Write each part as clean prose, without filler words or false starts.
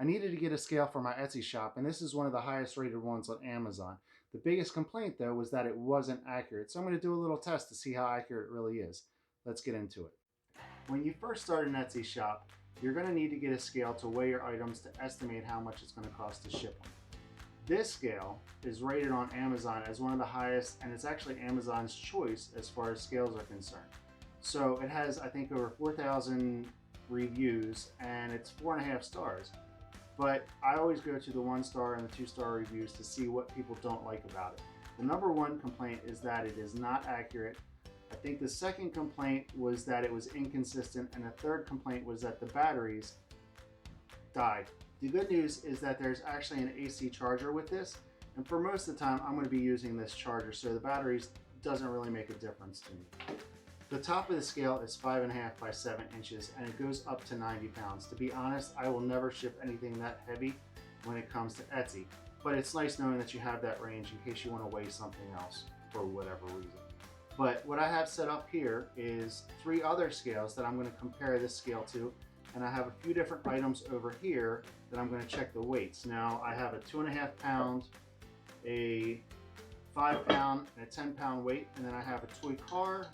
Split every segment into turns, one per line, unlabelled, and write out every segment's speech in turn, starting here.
I needed to get a scale for my Etsy shop, and this is one of the highest rated ones on Amazon. The biggest complaint though was that it wasn't accurate. So I'm going to do a little test to see how accurate it really is. Let's get into it. When you first start an Etsy shop, you're going to need to get a scale to weigh your items to estimate how much it's going to cost to ship them. This scale is rated on Amazon as one of the highest, and it's actually Amazon's choice as far as scales are concerned. So it has, I think, over 4,000 reviews, and it's 4.5 stars. But I always go to the 1-star and the 2-star reviews to see what people don't like about it. The number one complaint is that it is not accurate. I think the second complaint was that it was inconsistent, and the third complaint was that the batteries died. The good news is that there's actually an AC charger with this, and for most of the time I'm going to be using this charger, so the batteries doesn't really make a difference to me. The top of the scale is 5.5 by 7 inches, and it goes up to 90 pounds. To be honest, I will never ship anything that heavy when it comes to Etsy, but it's nice knowing that you have that range in case you want to weigh something else for whatever reason. But what I have set up here is 3 other scales that I'm going to compare this scale to, and I have a few different items over here that I'm going to check the weights. Now I have a 2.5 pound, a 5 pound, and a 10 pound weight, and then I have a toy car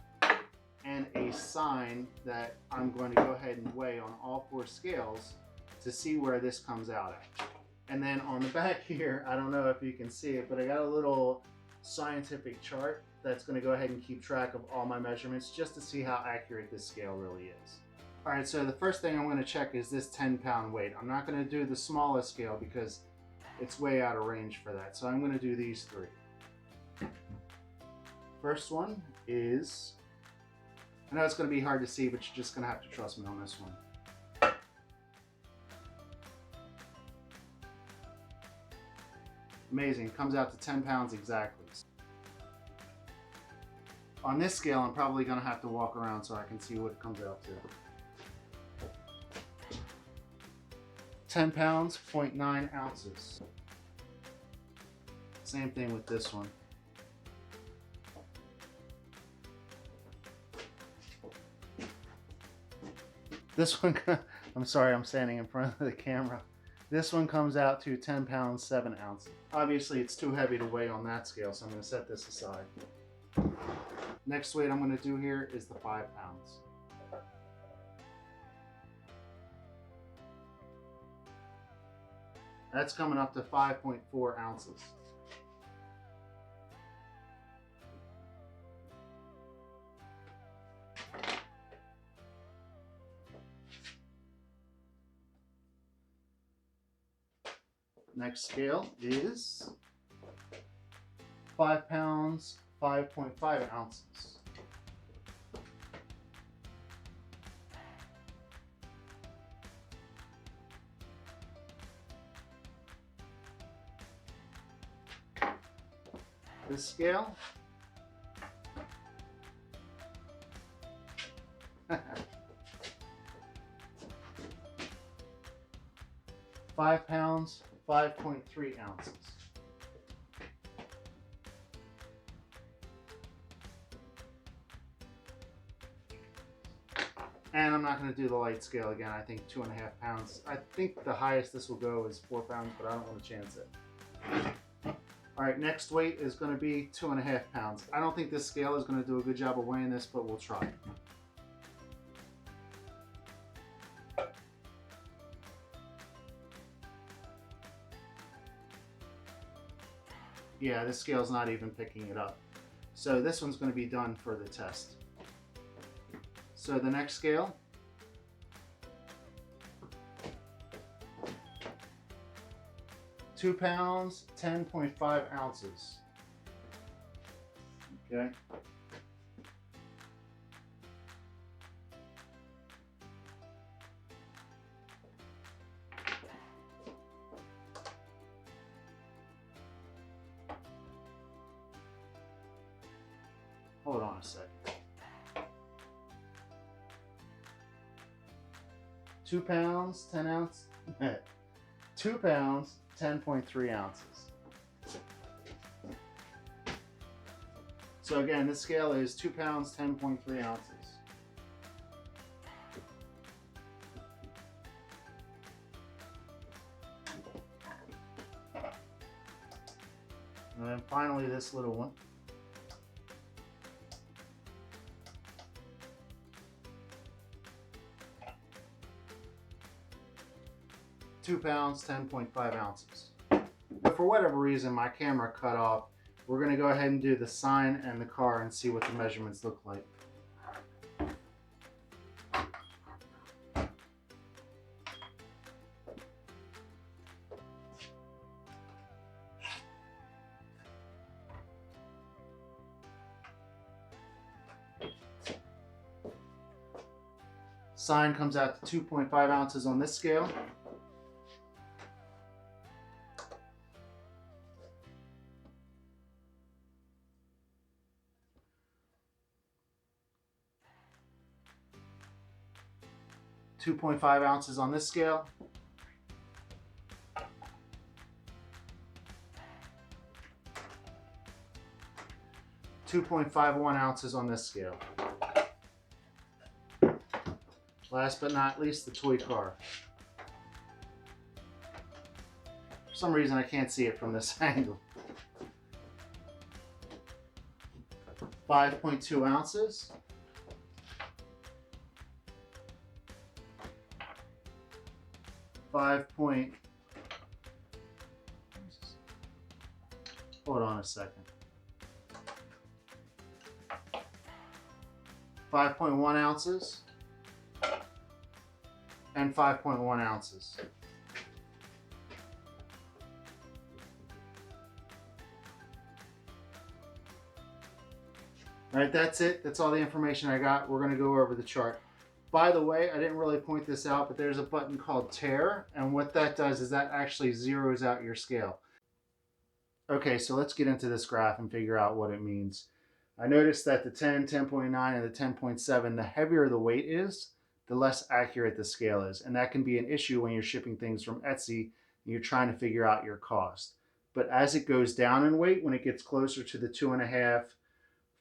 and a sign that I'm going to go ahead and weigh on all 4 scales to see where this comes out at. And then on the back here, I don't know if you can see it, but I got a little scientific chart that's going to go ahead and keep track of all my measurements just to see how accurate this scale really is. All right, so the first thing I'm going to check is this 10 pound weight. I'm not going to do the smallest scale because it's way out of range for that. So I'm going to do these 3. First one is, I know it's going to be hard to see, but you're just going to have to trust me on this one. Amazing, comes out to 10 pounds exactly. On this scale, I'm probably going to have to walk around so I can see what it comes out to. 10 pounds, 0.9 ounces. Same thing with this one. This one, I'm sorry, I'm standing in front of the camera. This one comes out to 10 pounds, 7 ounces. Obviously, it's too heavy to weigh on that scale, so I'm going to set this aside. Next weight I'm going to do here is the 5 pounds. That's coming up to 5.4 ounces. Next scale is 5 pounds, 5.5 ounces. This scale, £5, 5.3 ounces. And I'm not going to do the light scale again. I think 2.5 pounds. I think the highest this will go is 4 pounds, but I don't want to chance it. All right, next weight is going to be 2.5 pounds. I don't think this scale is going to do a good job of weighing this, but we'll try. Yeah, this scale's not even picking it up. So this one's going to be done for the test. So the next scale, £2, 10.5 ounces. Okay. Hold on a second. 2 pounds, 10 ounces. 2 pounds, 10.3 ounces. So again, this scale is 2 pounds, 10.3 ounces. And then finally this little one. 2 pounds, 10.5 ounces. But for whatever reason, my camera cut off. We're gonna go ahead and do the sign and the car and see what the measurements look like. Sign comes out to 2.5 ounces on this scale. .5 ounces on this scale. .51 ounces on this scale. Last but not least, the toy car. For some reason I can't see it from this angle. 5.2 ounces. Hold on a second. 5.1 ounces and 5.1 ounces. All right, that's it. That's all the information I got. We're going to go over the chart. By the way, I didn't really point this out, but there's a button called Tare, and what that does is that actually zeroes out your scale. Okay, so let's get into this graph and figure out what it means. I noticed that the 10, 10.9, and the 10.7, the heavier the weight is, the less accurate the scale is. And that can be an issue when you're shipping things from Etsy and you're trying to figure out your cost. But as it goes down in weight, when it gets closer to the 2.5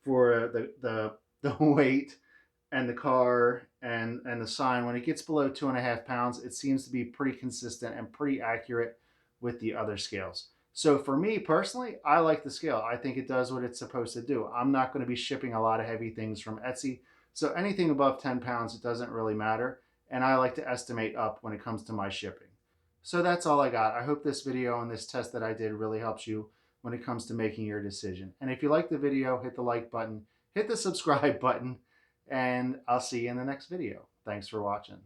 for the weight and the car and the sign, when it gets below 2.5 pounds, it seems to be pretty consistent and pretty accurate with the other scales. So for me personally, I like the scale. I think it does what it's supposed to do. I'm not going to be shipping a lot of heavy things from Etsy. So anything above 10 pounds, it doesn't really matter. And I like to estimate up when it comes to my shipping. So that's all I got. I hope this video and this test that I did really helps you when it comes to making your decision. And if you like the video, hit the like button, hit the subscribe button, and I'll see you in the next video. Thanks for watching.